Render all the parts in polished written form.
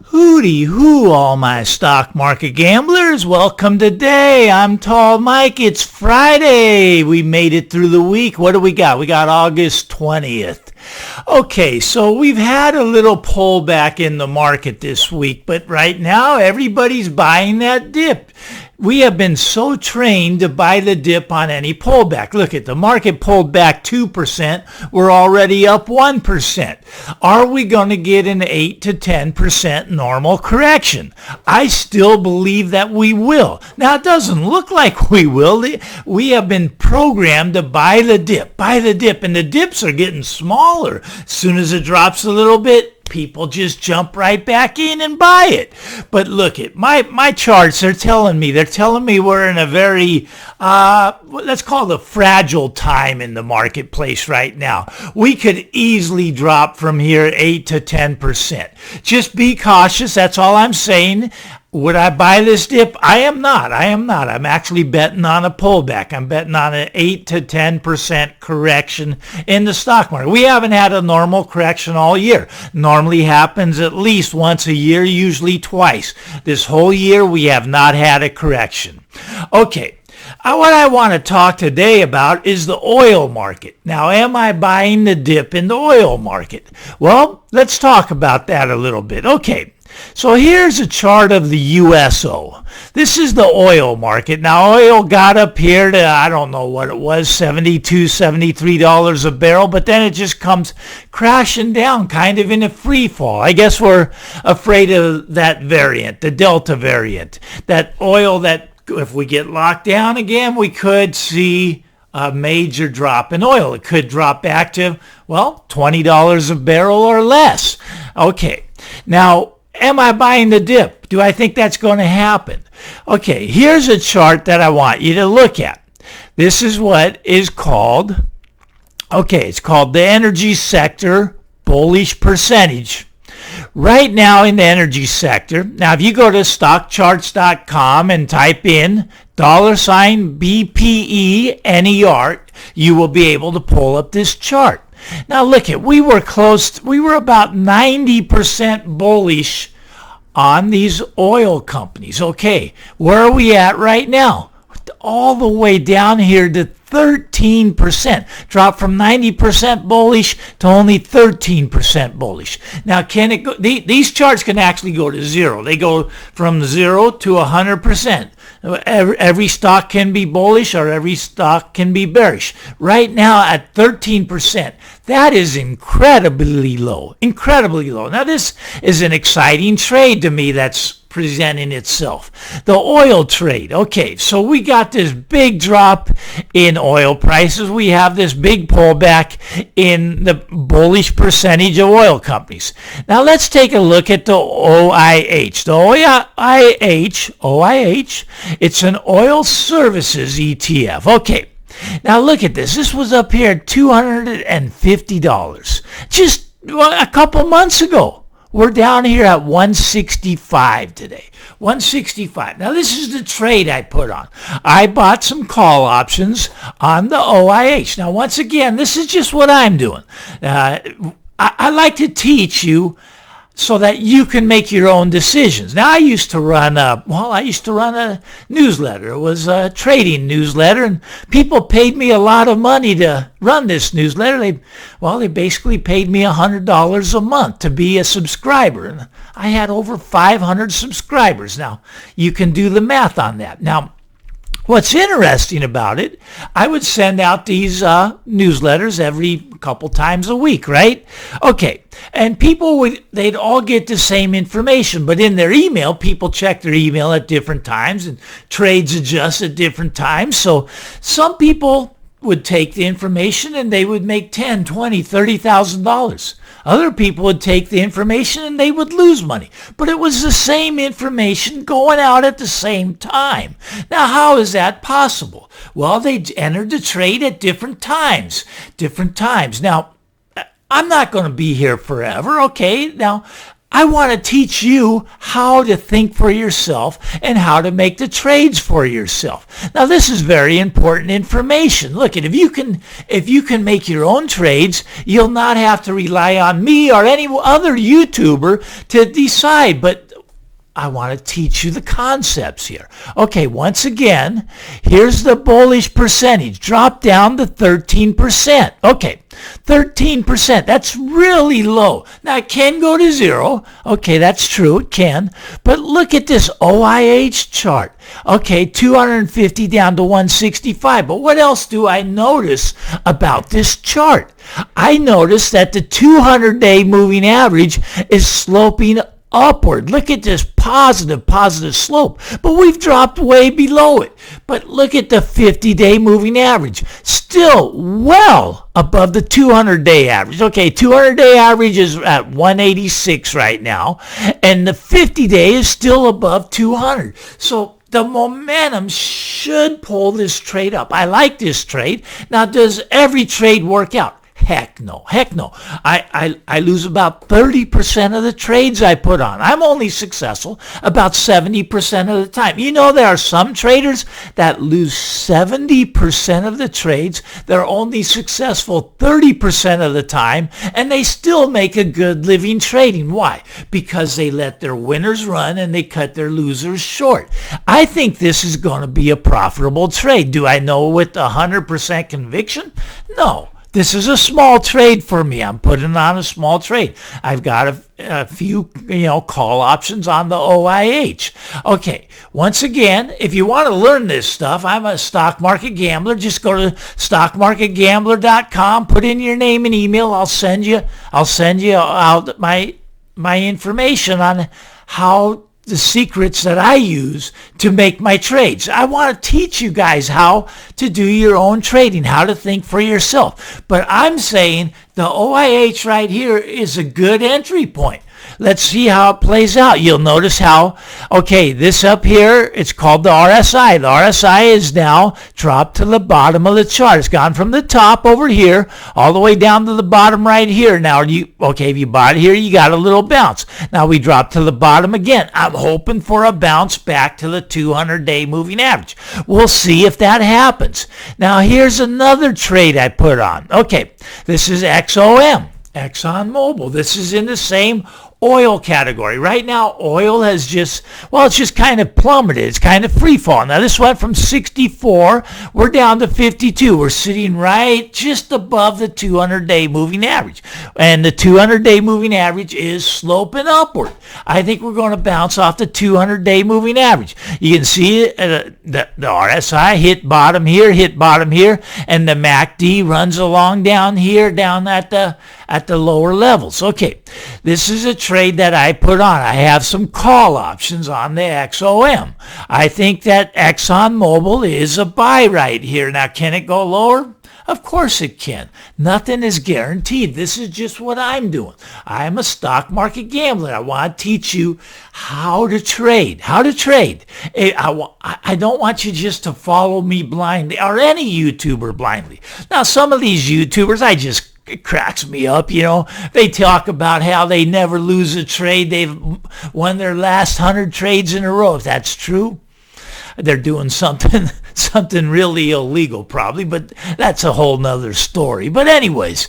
Hooty hoo, all my stock market gamblers. Welcome today. I'm Tall Mike. It's Friday. We made it through the week. What do we got? We got August 20th. Okay, so we've had a little pullback in the market this week, but right now everybody's buying that dip. We have been so trained to buy the dip on any pullback. Look at the market pulled back 2%. We're already up 1%. Are we going to get an 8 to 10% normal correction? I still believe that we will. Now, it doesn't look like we will. We have been programmed to buy the dip, and the dips are getting smaller. As soon as it drops a little bit, people just jump right back in and buy it. But look at my charts. They're telling me we're in a very, let's call it a fragile time in the marketplace right now. We could easily drop from here 8 to 10%. Just be cautious. That's all I'm saying. Would I buy this dip? I am not. I'm actually betting on a pullback. I'm betting on an 8 to 10% correction in the stock market. We haven't had a normal correction all year. Normally happens at least once a year, usually twice. This whole year we have not had a correction. Okay. What I want to talk today about is the oil market. Now, am I buying the dip in the oil market? Well, let's talk about that a little bit. Okay. So here's a chart of the USO. This is the oil market. Now, oil got up here to, I don't know what it was, $72, $73 a barrel, but then it just comes crashing down kind of in a free fall. I guess we're afraid of that variant, the Delta variant, that oil that if we get locked down again, we could see a major drop in oil. It could drop back to, well, $20 a barrel or less. Okay, now, am I buying the dip? Do I think that's going to happen? Okay, here's a chart that I want you to look at. This is what is called, it's called the energy sector bullish percentage. Right now in the energy sector, now if you go to stockcharts.com and type in $BPENER, you will be able to pull up this chart. Now look at, we were about 90% bullish on these oil companies. Okay, where are we at right now? All the way down here to 13%. Dropped from 90% bullish to only 13% bullish. Now, can it go? These charts can actually go to zero. They go from 0 to 100%. Every stock can be bullish or every stock can be bearish. Right now at 13%, that is incredibly low. Now, this is an exciting trade to me that's presenting itself. The oil trade. Okay, so we got this big drop in oil prices. We have this big pullback in the bullish percentage of oil companies. Now let's take a look at the OIH. The OIH, it's an oil services ETF. Okay. Now look at this. This was up here at $250 just a couple months ago. We're down here at 165 today. 165. Now, this is the trade I put on. I bought some call options on the OIH. Now, once again, this is just what I'm doing. I like to teach you so that you can make your own decisions. Now, I used to run a newsletter. It was a trading newsletter, and people paid me a lot of money to run this newsletter. They basically paid me $100 a month to be a subscriber, and I had over 500 subscribers. Now, you can do the math on that. Now, what's interesting about it, I would send out these newsletters every couple times a week, right? Okay, and they'd all get the same information, but in their email, people check their email at different times and trades adjust at different times. So some people would take the information and they would make $10,000, $20,000, $30,000. Other people would take the information and they would lose money. But it was the same information going out at the same time. Now, how is that possible? Well, they entered the trade at different times. Now, I'm not going to be here forever, okay? Now, I want to teach you how to think for yourself and how to make the trades for yourself. Now, this is very important information. Look, if you can make your own trades, you'll not have to rely on me or any other YouTuber to decide. But I want to teach you the concepts here. Okay, once again, here's the bullish percentage. Drop down to 13%. Okay, 13%. That's really low. Now, it can go to zero. Okay, that's true. It can. But look at this OIH chart. Okay, 250 down to 165. But what else do I notice about this chart? I notice that the 200-day moving average is sloping upward. Look at this positive slope, but we've dropped way below it. But look at the 50-day moving average, still well above the 200-day average. Okay, 200-day average is at 186 right now, and the 50-day is still above 200. So the momentum should pull this trade up. I like this trade. Now, does every trade work out? Heck no. I lose about 30% of the trades I put on. I'm only successful about 70% of the time. You know, there are some traders that lose 70% of the trades. They're only successful 30% of the time, and they still make a good living trading. Why? Because they let their winners run and they cut their losers short. I think this is going to be a profitable trade. Do I know with 100% conviction? No. This is a small trade for me. I'm putting on a small trade. I've got a few, call options on the OIH. Okay, once again, if you want to learn this stuff, I'm a stock market gambler. Just go to stockmarketgambler.com, put in your name and email. I'll send you out my information on how the secrets that I use to make my trades. I want to teach you guys how to do your own trading, how to think for yourself. But I'm saying the OIH right here is a good entry point. Let's see how it plays out. You'll notice how, okay, this up here, it's called the RSI. The RSI is now dropped to the bottom of the chart. It's gone from the top over here all the way down to the bottom right here. Now, if you bought it here, you got a little bounce. Now we drop to the bottom again. I'm hoping for a bounce back to the 200-day moving average. We'll see if that happens. Now, here's another trade I put on. Okay, this is XOM, ExxonMobil. This is in the same oil category. Right now, oil has it's just kind of plummeted. It's kind of free fall. Now, this went from 64. We're down to 52. We're sitting right just above the 200-day moving average. And the 200-day moving average is sloping upward. I think we're going to bounce off the 200-day moving average. You can see the RSI hit bottom here, and the MACD runs along down here, down at the lower levels. Okay, this is a trade that I put on. I have some call options on the XOM. I think that ExxonMobil is a buy right here. Now, can it go lower? Of course it can. Nothing is guaranteed. This is just what I'm doing. I'm a stock market gambler. I want to teach you how to trade. I don't want you just to follow me blindly or any YouTuber blindly. Now, some of these YouTubers, it cracks me up, They talk about how they never lose a trade. They've won their last 100 trades in a row. If that's true, they're doing something really illegal probably, but that's a whole nother story. But anyways,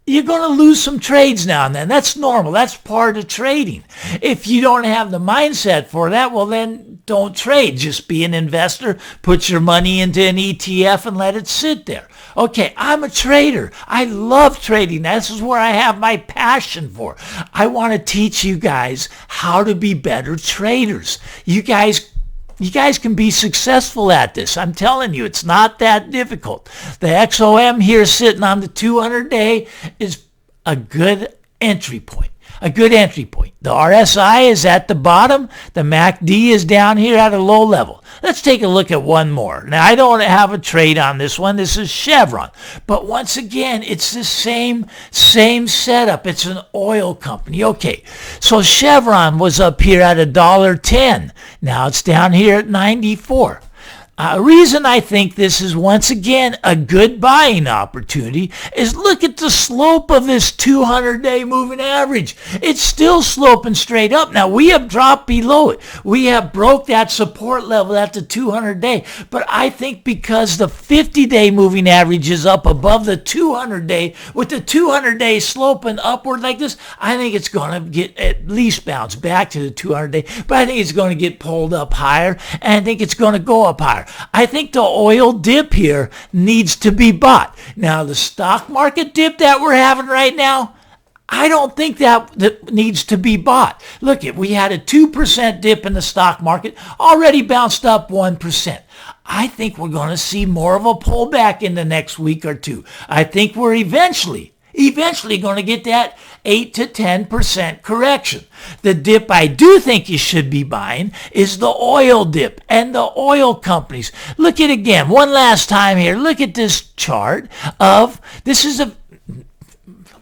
you're going to lose some trades now and then. That's normal. That's part of trading. If you don't have the mindset for that, well, then don't trade. Just be an investor. Put your money into an ETF and let it sit there. Okay, I'm a trader. I love trading. This is where I have my passion for. I want to teach you guys how to be better traders. You guys can be successful at this. I'm telling you, it's not that difficult. The XOM here sitting on the 200-day is a good entry point. The RSI is at the bottom. The MACD is down here at a low level. Let's take a look at one more. Now, I don't have a trade on this one. This is Chevron. But once again, it's the same setup. It's an oil company. Okay, so Chevron was up here at $1.10. Now it's down here at 94. Reason I think this is once again a good buying opportunity is look at the slope of this 200-day moving average. It's still sloping straight up. Now, we have dropped below it. We have broke that support level at the 200-day. But I think because the 50-day moving average is up above the 200-day, with the 200-day sloping upward like this, I think it's going to get at least bounce back to the 200-day. But I think it's going to get pulled up higher, and I think it's going to go up higher. I think the oil dip here needs to be bought. Now, the stock market dip that we're having right now, I don't think that needs to be bought. Look, we had a 2% dip in the stock market, already bounced up 1%. I think we're going to see more of a pullback in the next week or two. I think we're eventually going to get that 8 to 10% correction. The dip I do think you should be buying is the oil dip and the oil companies. Look at again, one last time here. Look at this chart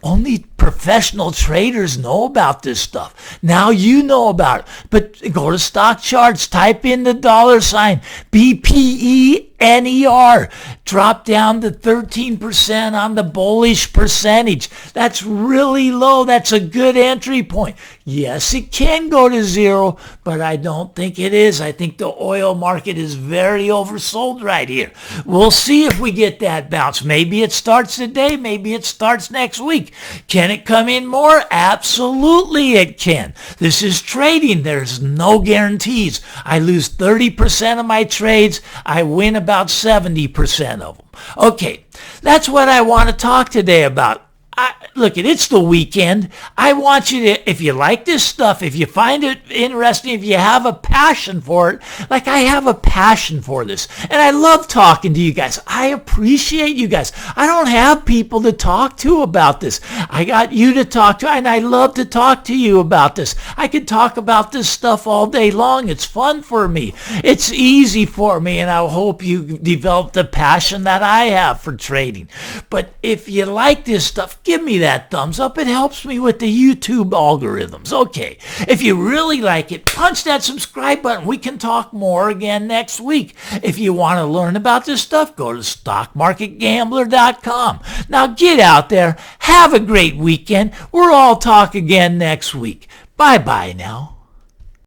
only professional traders know about this stuff. Now you know about it. But go to stock charts, type in the $sign, BPENER. Drop down to 13% on the bullish percentage. That's really low. That's a good entry point. Yes, it can go to zero, but I don't think it is. I think the oil market is very oversold right here. We'll see if we get that bounce. Maybe it starts today. Maybe it starts next week. Can it come in more? Absolutely it can. This is trading. There's no guarantees. I lose 30% of my trades. I win about 70% of them. Okay, that's what I want to talk today about. Look, it's the weekend. I want you to, if you like this stuff, if you find it interesting, if you have a passion for it, like I have a passion for this, and I love talking to you guys. I appreciate you guys. I don't have people to talk to about this. I got you to talk to, and I love to talk to you about this. I could talk about this stuff all day long. It's fun for me. It's easy for me, and I hope you develop the passion that I have for trading. But if you like this stuff, give me that thumbs up. It helps me with the YouTube algorithms. Okay, if you really like it, punch that subscribe button. We can talk more again next week. If you want to learn about this stuff, go to stockmarketgambler.com. Now get out there. Have a great weekend. We'll all talk again next week. Bye-bye now.